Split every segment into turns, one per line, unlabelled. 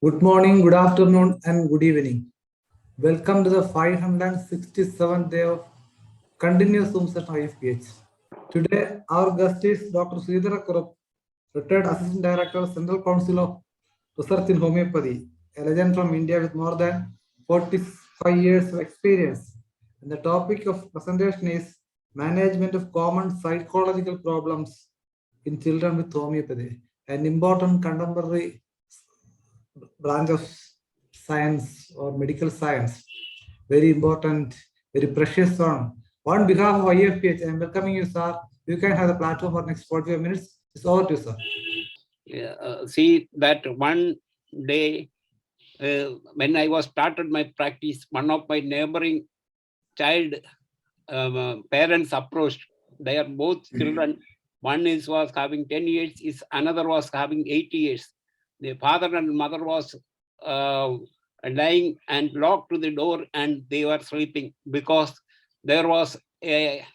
Good morning, good afternoon, and good evening. Welcome to the 567th day of continuous Zoom session IFPH. Today, our guest is Dr. SREEDHARA KURUP, retired Assistant Director, Central Council of Research in Homeopathy, a legend from India with more than 45 years of experience. And the topic of presentation is management of common psychological problems in children with homeopathy, an important contemporary branch of science or medical science. Very important, very precious one. On behalf of IFPH, I am welcoming you, sir. You can have the platform for next 45 minutes. It's over to you, sir.
See that one day when I was started my practice, one of my neighboring child parents approached. They are both children. One was having 10 years, another was having 8 years. The father and mother was lying and locked to the door, and they were sleeping because there was a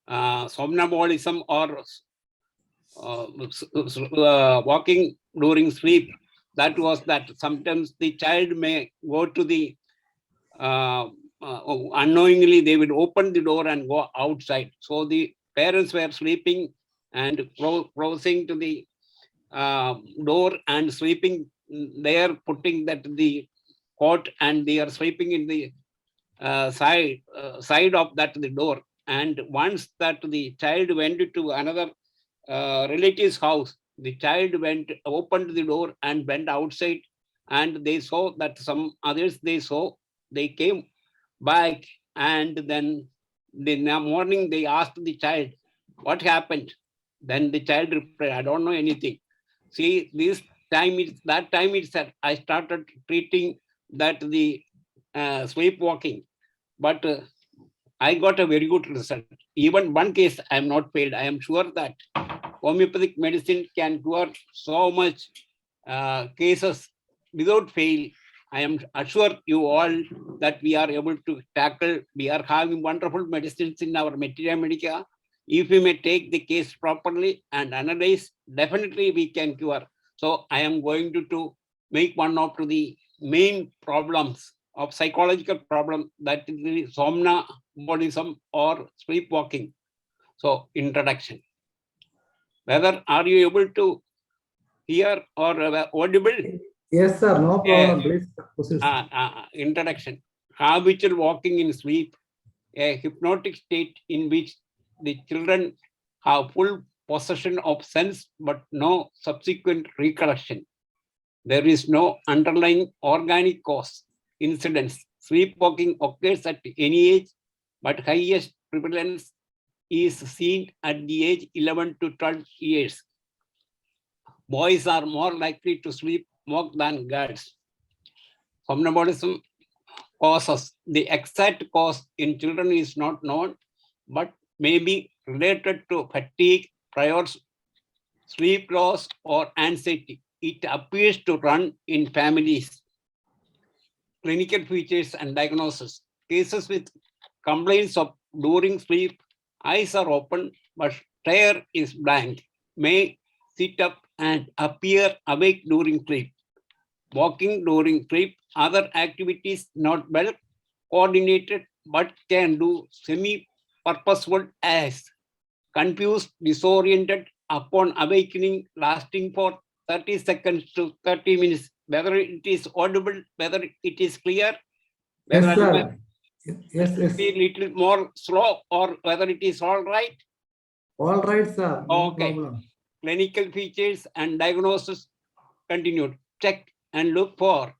somnambulism or walking during sleep. That was that sometimes the child may go to the unknowingly they would open the door and go outside. So the parents were sleeping and crossing to the door and sleeping there, putting that the cot, and they are sleeping in the side of that the door. And once that the child went to another relative's house, the child opened the door and went outside, and they saw that some others they came back, and then the morning they asked the child what happened. Then the child replied, I don't know anything. See, that time itself I started treating that the sleepwalking, but I got a very good result. Even one case I am not failed. I am sure that homeopathic medicine can cure so much cases without fail. I am assure you all that we are able to tackle. We are having wonderful medicines in our Materia Medica. If we may take the case properly and analyze, definitely we can cure. So I am going to make one of the main problems of psychological problem, that is the somnambulism or sleepwalking. So introduction. Whether are you able to hear or audible?
Yes, sir. No problem. Please proceed.
Introduction. Habitual walking in sleep, a hypnotic state in which the children have full possession of sense but no subsequent recollection. There is no underlying organic cause. Incidence. Sleepwalking occurs at any age, but highest prevalence is seen at the age 11 to 12 years. Boys are more likely to sleepwalk than girls. Somnambulism causes. The exact cause in children is not known, but may be related to fatigue, prior sleep loss, or anxiety. It appears to run in families. Clinical features and diagnosis. Cases with complaints of during sleep, eyes are open but stare is blank, may sit up and appear awake during sleep. Walking during sleep, other activities not well coordinated but can do semi-purposeful as confused, disoriented upon awakening, lasting for 30 seconds to 30 minutes. Whether it is audible, whether it is clear, whether
Yes, sir. Yes,
it be a little more slow, or whether it is all right.
All right, sir. No
Okay.
problem.
Clinical features and diagnosis continued. Check and look for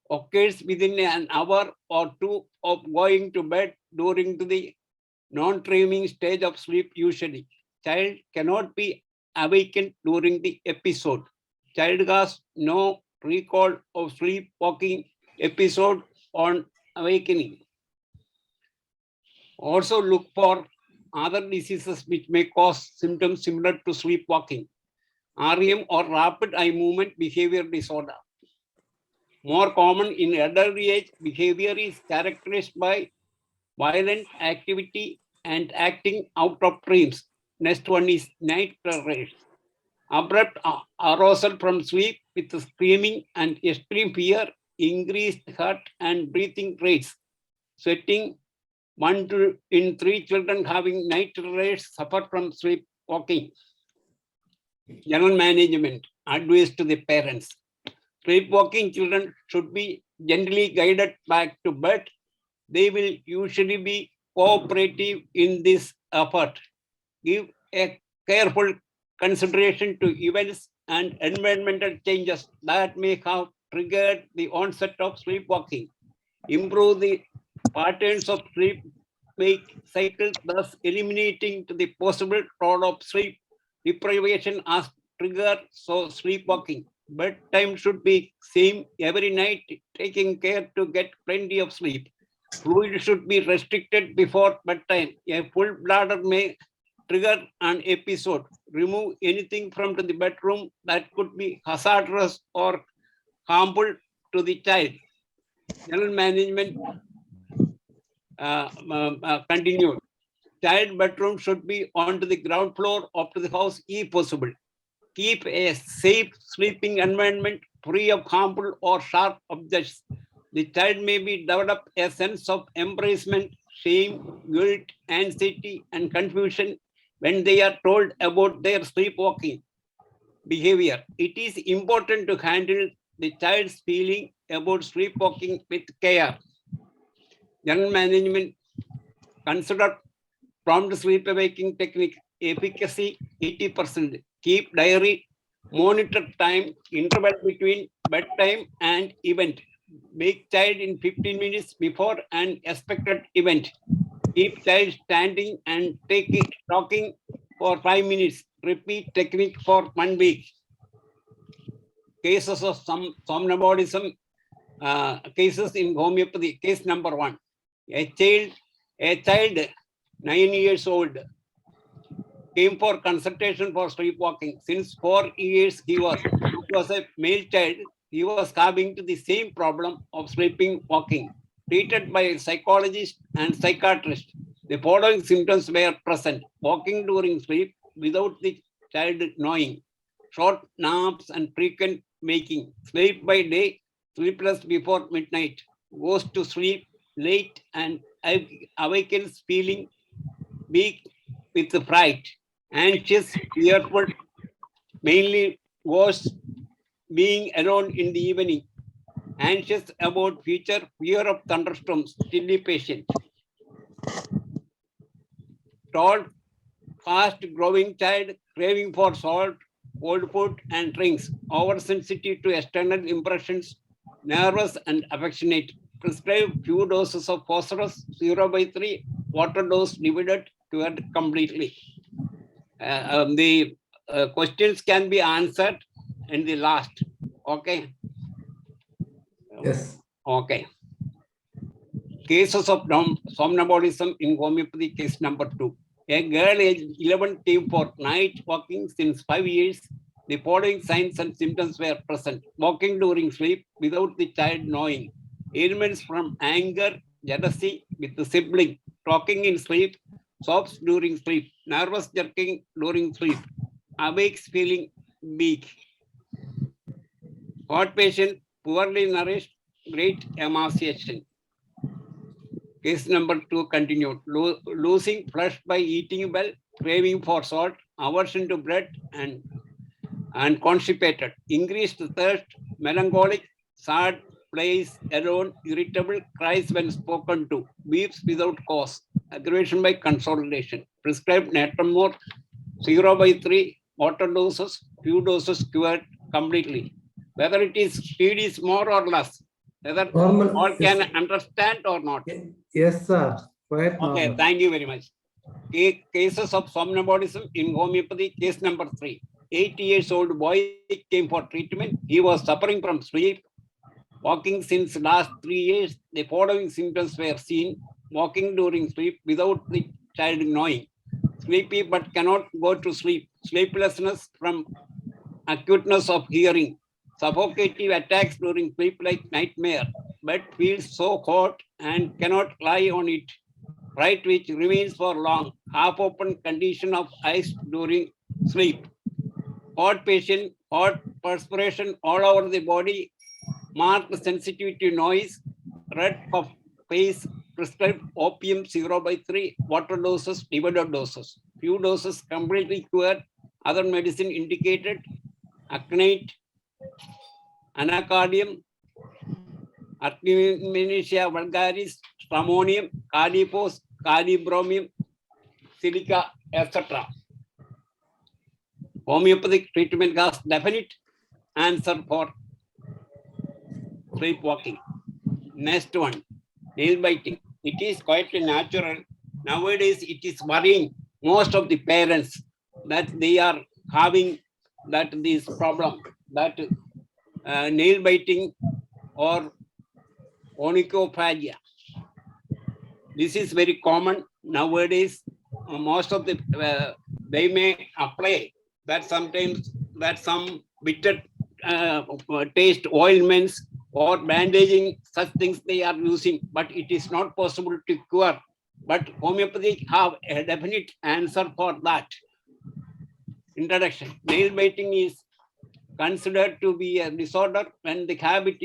occurs within an hour or two of going to bed during the non-dreaming stage of sleep usually. Child cannot be awakened during the episode. Child has no recall of sleepwalking episode on awakening. Also look for other diseases which may cause symptoms similar to sleepwalking. REM or rapid eye movement behavior disorder. More common in elderly age, behavior is characterized by violent activity and acting out of dreams. Next one is night terrors. Abrupt arousal from sleep with screaming and extreme fear, increased heart and breathing rates, sweating. 1 in 3 children having night terrors suffer from sleepwalking. General management advice to the parents. Sleepwalking children should be gently guided back to bed. They will usually be cooperative in this effort. Give a careful consideration to events and environmental changes that may have triggered the onset of sleepwalking. Improve the patterns of sleep wake cycles, thus eliminating the possible role of sleep deprivation as trigger so sleepwalking. Bedtime should be same every night, taking care to get plenty of sleep. Fluid should be restricted before bedtime. A full bladder may trigger an episode. Remove anything from the bedroom that could be hazardous or harmful to the child. General management continued. Child bedroom should be onto the ground floor of the house if possible. Keep a safe sleeping environment free of harmful or sharp objects. The child may be develop a sense of embarrassment, shame, guilt, anxiety, and confusion when they are told about their sleepwalking behavior. It is important to handle the child's feeling about sleepwalking with care. General management consider prompt sleep waking technique efficacy 80%. Keep diary, monitor time interval between bedtime and event. Wake child in 15 minutes before an expected event. Keep child standing and talking for 5 minutes. Repeat technique for 1 week. Cases of somnambulism, cases in homeopathy. Case number 1. A child 9 years old came for consultation for sleepwalking. Since 4 years it was a male child, he was having to the same problem of sleeping walking. Treated by a psychologist and psychiatrist, the following symptoms were present: walking during sleep without the child knowing, short naps and frequent waking, sleep by day, sleepless before midnight, goes to sleep late and awakens feeling weak with fright, anxious, fearful, mainly was being alone in the evening, anxious about future, fear of thunderstorms, still patient. Tall, fast-growing child, craving for salt, cold food, and drinks, oversensitive to external impressions, nervous and affectionate. Prescribe few doses of phosphorus, 0/3, water dose divided, cured completely. The questions can be answered in the last. Okay.
Yes.
Okay. Cases of somnambulism in homeopathy, case number 2. A girl aged 11 came for night walking since 5 years. The following signs and symptoms were present: walking during sleep without the child knowing, ailments from anger, jealousy with the sibling, talking in sleep, sobs during sleep, nervous jerking during sleep, awakes feeling weak. Heart patient, poorly nourished, great emaciation. Case number 2 continued. Losing flesh by eating well, craving for salt, aversion to bread, and constipated. Increased thirst, melancholic, sad, plays alone, irritable, cries when spoken to, weeps without cause, aggravation by consolidation. Prescribed natremor, 0/3, water doses, few doses cured completely. Whether it is speed is more or less, whether
Normal.
all can
Yes.
understand or not.
Yes, sir. Quite
Okay,
normal.
thank you very much. Cases of somnambulism in homeopathy, case number 3. 8 years old boy came for treatment. He was suffering from sleep, walking since last 3 years. The following symptoms were seen: walking during sleep without the child knowing, sleepy but cannot go to sleep, sleeplessness from acuteness of hearing, suffocative attacks during sleep like nightmare, but feels so hot and cannot lie on it, right, which remains for long, half-open condition of eyes during sleep. Hot patient, hot perspiration all over the body, marked sensitivity to noise, red puff face, prescribed opium 0/3, water doses, divided doses. Few doses completely cured, other medicine indicated, acnate, anacardium, Artemisia vulgaris, stramonium, cardipose, cardibromium, silica, etc. Homeopathic treatment has definite answer for sleepwalking. Next one, nail biting. It is quite natural. Nowadays, it is worrying most of the parents that they are having this problem, that nail biting or onychophagia. This is very common nowadays. Most of the they may apply that sometimes that some bitter taste ointments or bandaging, such things they are using, but it is not possible to cure. But homeopathy have a definite answer for that. Introduction. Nail biting is considered to be a disorder when the habit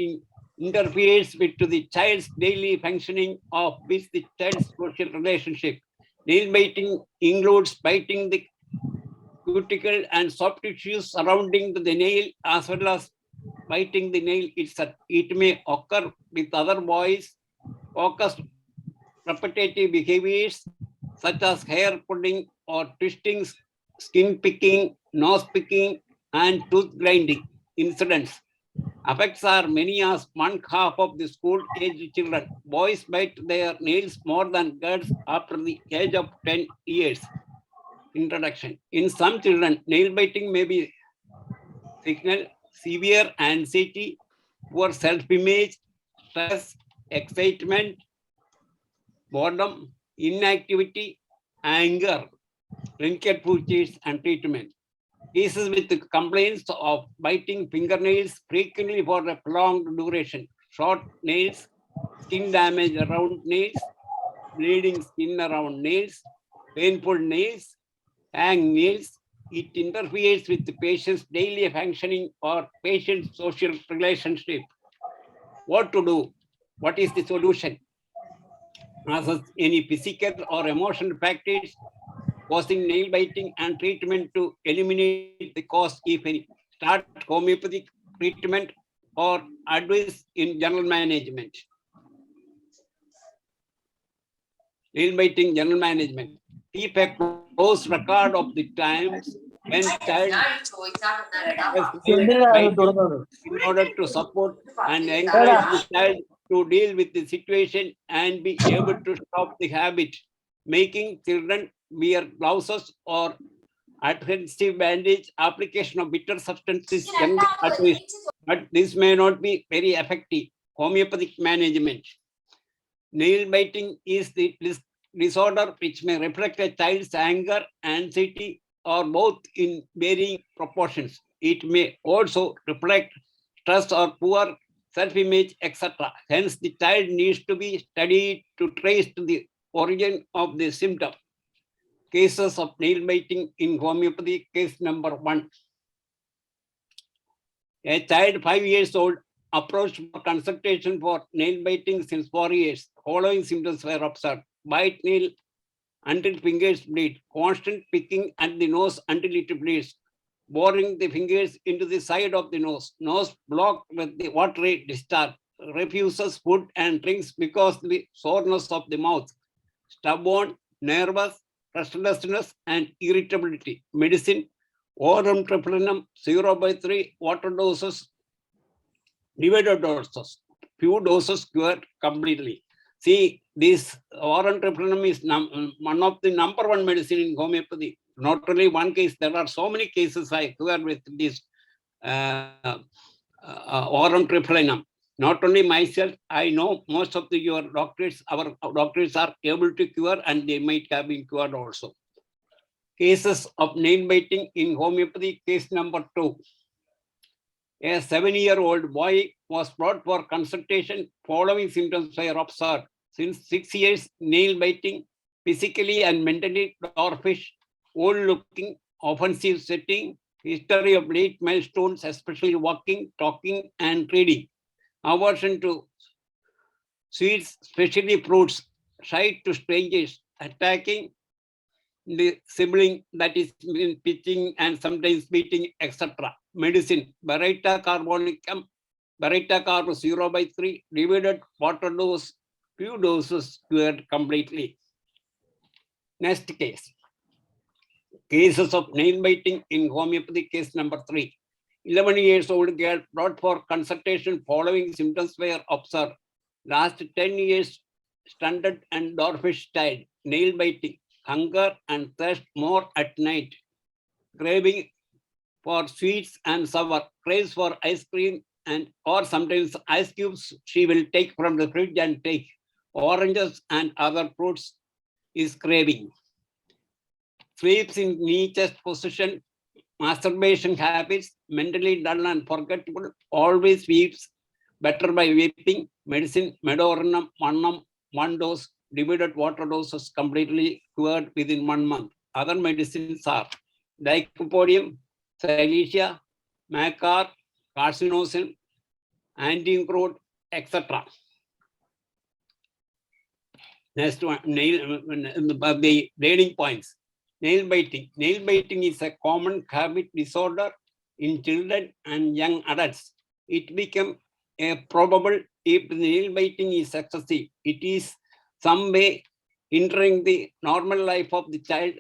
interferes with the child's daily functioning of with the child's social relationship. Nail biting includes biting the cuticle and soft tissues surrounding the nail as well as biting the nail itself. It may occur with other boys, focused repetitive behaviors such as hair pulling or twisting, skin picking, nose picking, and tooth grinding incidents. Effects are many as one half of the school-age children. Boys bite their nails more than girls after the age of 10 years. Introduction. In some children, nail biting may be signal severe anxiety, poor self-image, stress, excitement, boredom, inactivity, anger, wrinkled features, and treatment. Cases with complaints of biting fingernails frequently for a prolonged duration, short nails, skin damage around nails, bleeding skin around nails, painful nails, hang nails. It interferes with the patient's daily functioning or patient's social relationship. What to do? What is the solution? Assess any physical or emotional factors causing nail biting and treatment to eliminate the cause, if any. Start homeopathic treatment or advice in general management. Nail biting general management. Keep a close record of the times when child has nail biting in order to support and encourage the child to deal with the situation and be able to stop the habit. Making children wear blouses or adhesive bandage, application of bitter substances generally advised, but this may not be very effective. Homeopathic management. Nail biting is the disorder which may reflect a child's anger, anxiety, or both in varying proportions. It may also reflect stress or poor self-image, etc. Hence, the child needs to be studied to trace to the origin of the symptom. Cases of nail biting in homeopathy. Case number 1. A child 5 years old approached for consultation for nail biting since 4 years. Following symptoms were observed: bite nail until fingers bleed, constant picking at the nose until it bleeds, boring the fingers into the side of the nose blocked with the watery discharge, refuses food and drinks because of the soreness of the mouth, stubborn, nervous, restlessness, and irritability. Medicine: Aurum triplenum 0/3, water doses, divided doses. Few doses cured completely. See, this Aurum triplenum is one of the number 1 medicine in homeopathy. Not only one case, there are so many cases I cured with this Aurum triplenum. Not only myself, I know most of your doctors, our doctors are able to cure, and they might have been cured also. Cases of nail biting in homeopathy. Case number 2. A 7-year-old boy was brought for consultation. Following symptoms were observed: since 6 years, nail biting, physically and mentally dwarfish, old looking, offensive setting, history of late milestones, especially walking, talking, and reading. Aversion to sweets, especially fruits, shy to strangers, attacking the sibling, that is pitching and sometimes beating, etc. Medicine, Beretta carbonicum, Beretta carbo 0/3, divided water dose, few doses cured completely. Next case. Cases of nail biting in homeopathy, case number 3. 11 years old girl brought for consultation. Following symptoms were observed. Last 10 years, stunted and dwarfish child, nail biting, hunger and thirst more at night, craving for sweets and sour, craves for ice cream and or sometimes ice cubes she will take from the fridge and take. Oranges and other fruits is craving. Sleeps in knee chest position, masturbation habits, mentally dull and forgetful, always weeps, better by weeping, medicine, medorinum, 1 dose, divided water doses completely cured within 1 month. Other medicines are Lycopodium, Silesia, Macar, carcinosin, anti-incroad, etc. Next one, the grading points. Nail biting. Nail biting is a common habit disorder in children and young adults. It becomes probable if the nail biting is excessive. It is some way hindering the normal life of the child,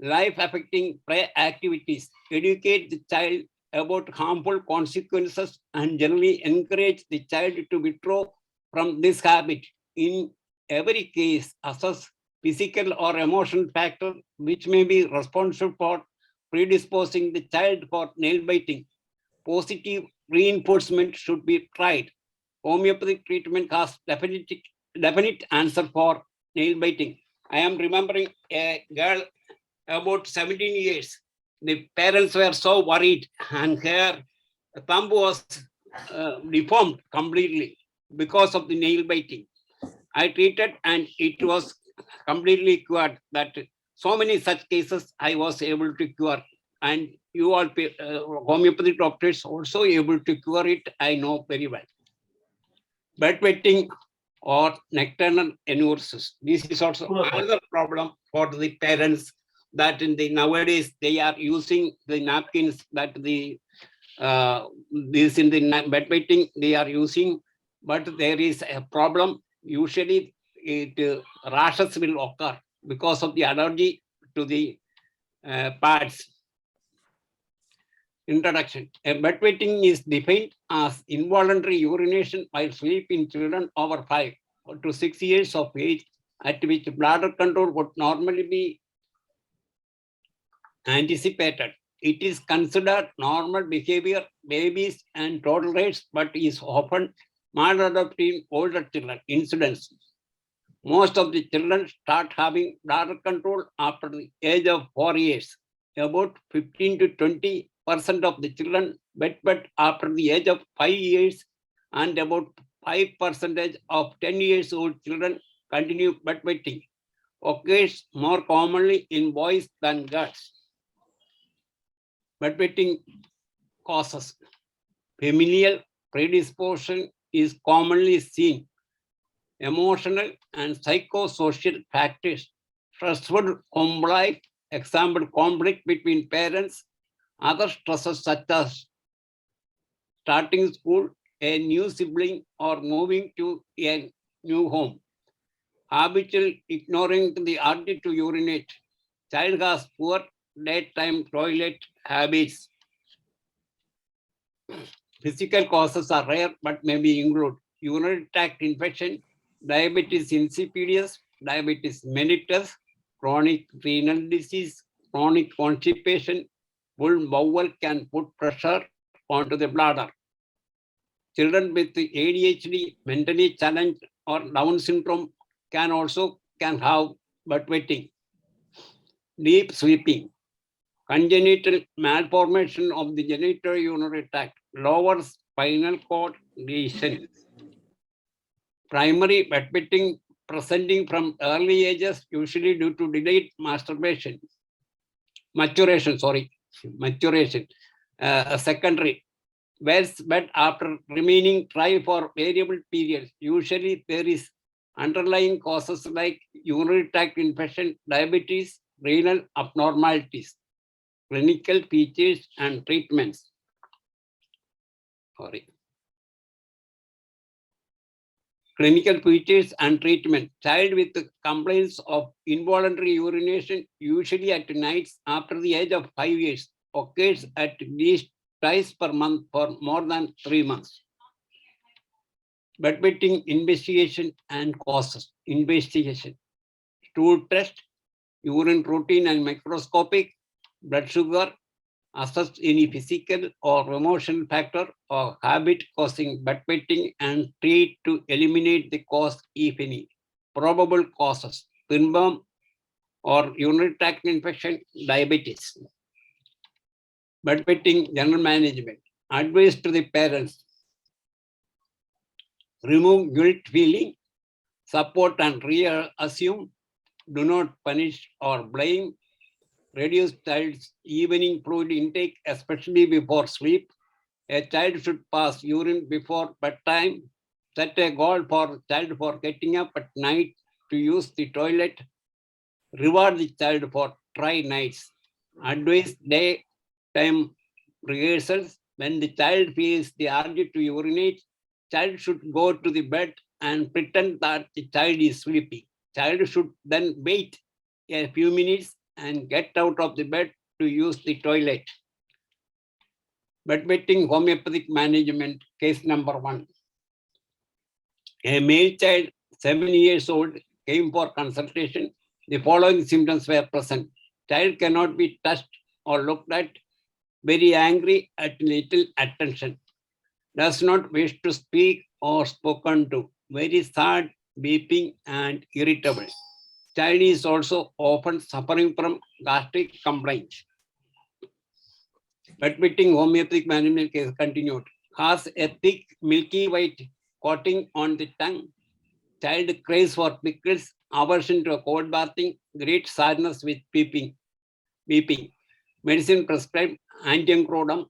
life affecting play activities. Educate the child about harmful consequences and generally encourage the child to withdraw from this habit. In every case, assess physical or emotional factor which may be responsible for predisposing the child for nail biting. Positive reinforcement should be tried. Homeopathic treatment has definite answer for nail biting. I am remembering a girl about 17 years. The parents were so worried and her thumb was deformed completely because of the nail biting. I treated and it was completely cured. That so many such cases I was able to cure, and you all homeopathic doctors also able to cure it. I know very well. Bedwetting or nocturnal enuresis. This is also another problem for the parents, that in the nowadays they are using the napkins that the this in the bedwetting they are using, but there is a problem. Usually rashes will occur because of the allergy to the pads. Introduction. A bedwetting is defined as involuntary urination while sleep in children over 5 to 6 years of age, at which bladder control would normally be anticipated. It is considered normal behavior, babies and toddlers, but is often maladaptive in older children. Incidence. Most of the children start having bladder control after the age of 4 years. About 15 to 20% of the children bedwet after the age of 5 years, and about 5% of 10 years old children continue bedwetting. Occurs more commonly in boys than girls. Bedwetting causes. Familial predisposition is commonly seen. Emotional and psychosocial factors. Stressful home life, example, conflict between parents, other stresses such as starting school, a new sibling, or moving to a new home. Habitual ignoring the urge to urinate. Child has poor daytime toilet habits. Physical causes are rare but may be include urinary tract infection, diabetes insipidus, diabetes mellitus, chronic renal disease, chronic constipation. Full bowel can put pressure onto the bladder. Children with ADHD, mentally challenged, or Down syndrome can have bedwetting. Deep sleeping, congenital malformation of the genitourinary tract, lower spinal cord lesion. Primary bedwetting presenting from early ages, usually due to delayed maturation. maturation. Secondary, whereas but after remaining dry for variable periods, usually there is underlying causes like urinary tract infection, diabetes, renal abnormalities, clinical features and treatments. Clinical features and treatment. Child with complaints of involuntary urination, usually at nights after the age of 5 years, occurs at least twice per month for more than 3 months. Bedwetting investigation and causes. Investigation. Stool test, urine protein and microscopic, blood sugar, assess any physical or emotional factor or habit causing bedwetting and treat to eliminate the cause if any. Probable causes, pinworm or urinary tract infection, diabetes. Bedwetting general management. Advice to the parents. Remove guilt feeling, support and reassume, do not punish or blame, reduce child's evening fluid intake, especially before sleep. A child should pass urine before bedtime. Set a goal for child for getting up at night to use the toilet. Reward the child for dry nights. Advise daytime rehearsals. When the child feels the urge to urinate, child should go to the bed and pretend that the child is sleeping. Child should then wait a few minutes and get out of the bed to use the toilet. Bedwetting homeopathic management, case number 1. A male child, 7 years old, came for consultation. The following symptoms were present. Child cannot be touched or looked at, very angry at little attention, does not wish to speak or spoken to, very sad, weeping, and irritable. Child is also often suffering from gastric complaints. Bedwetting homeopathic management case continued. Has a thick, milky white coating on the tongue. Child craves for pickles, aversion to cold bathing, great sadness with weeping. Medicine prescribed anti-encrodum,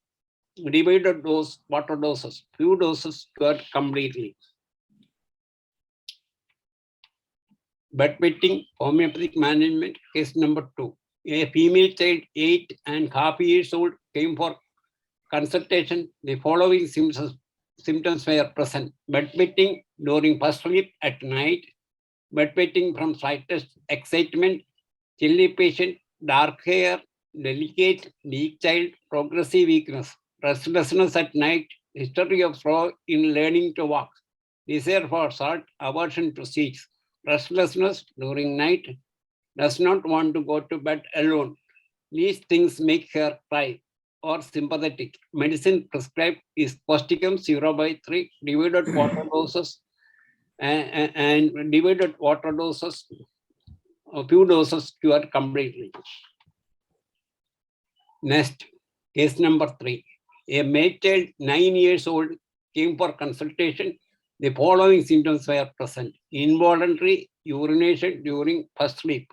divided dose, water doses, few doses cured completely. Bedwetting homeopathic management case number 2. A female child, 8.5 years old, came for consultation. The following symptoms were present. Bedwetting during first sleep at night, bedwetting from slightest excitement, chilly patient, dark hair, delicate, weak child, progressive weakness, restlessness at night, history of slow in learning to walk, desire for salt, aversion to seeds, restlessness during night, does not want to go to bed alone. These things make her cry or sympathetic. Medicine prescribed is posticum 0/3 divided water doses and divided water doses, a few doses cured completely. Next, case number 3. A male child, 9 years old, came for consultation. The following symptoms were present. Involuntary urination during first sleep.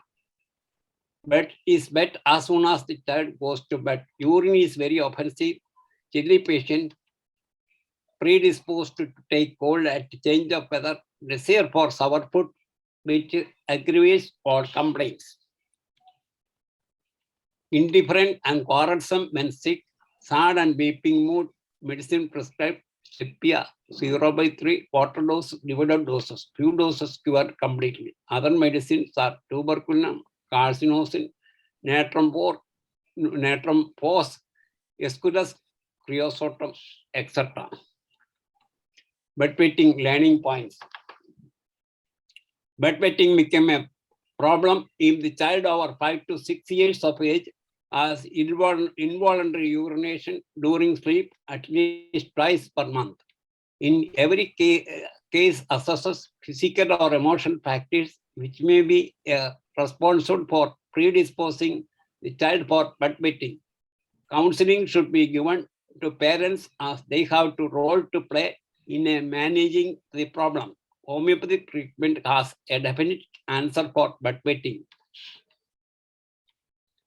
Bed is wet as soon as the child goes to bed. Urine is very offensive. Chilly patient, predisposed to take cold at change of weather, desire for sour food, which aggravates or complaints. Indifferent and quarrelsome when sick, sad and weeping mood, medicine prescribed Cipia 0/3 water dose divided doses, few doses cured completely. Other medicines are tuberculum, carcinosin, natrum phos, esculus, creosotum, etc. Bedwetting learning points. Bedwetting became a problem if the child over 5 to 6 years of age has involuntary urination during sleep at least twice per month. In every case assesses physical or emotional factors which may be responsible for predisposing the child for bedwetting. Counseling should be given to parents as they have a role to play in managing the problem. Homeopathic treatment has a definite answer for bedwetting.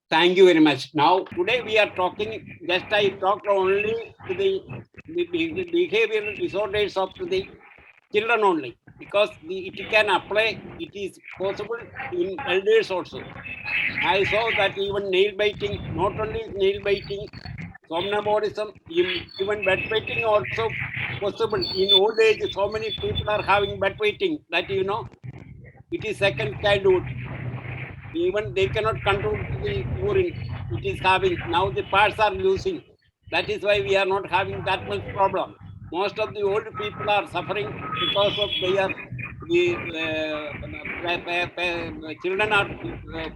Thank you very much. Now, today we are talking, just I talked only to the behavioral disorders of the children only, because it can apply, it is possible in elders also. I saw that even nail biting, not only nail biting, somnambulism, even bedwetting also possible. In old age, so many people are having bedwetting that it is second childhood. Even they cannot control the urine. It is having now the parts are losing. That is why we are not having that much problem. Most of the old people are suffering because of their children are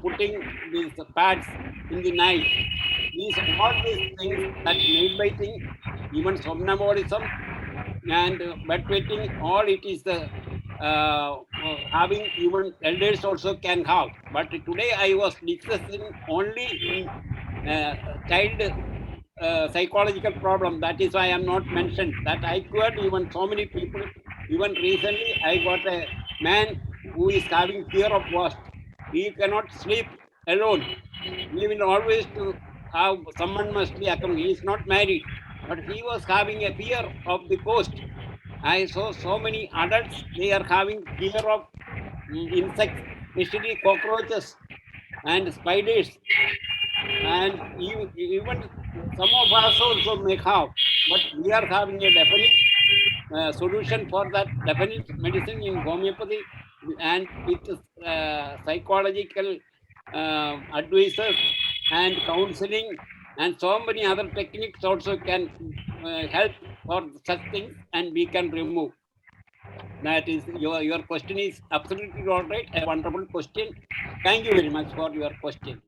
putting these pads in the night. All these things, that nail biting, even somnambulism and bedwetting, all it is the having, even elders also can have. But today I was discussing only in child psychological problem. That is why I am not mentioned that I cured even so many people. Even recently I got a man who is having fear of ghost. He cannot sleep alone. He will always to have someone must be accompanied. He is not married, but he was having a fear of the ghost. I saw so many adults, they are having fear of insects, especially cockroaches and spiders. And even some of us also may have, but we are having a definite solution for that, definite medicine in homeopathy, and with psychological advisors and counseling, and so many other techniques also can help for such things, and we can remove. That is, your question is absolutely all right. A wonderful question. Thank you very much for your question.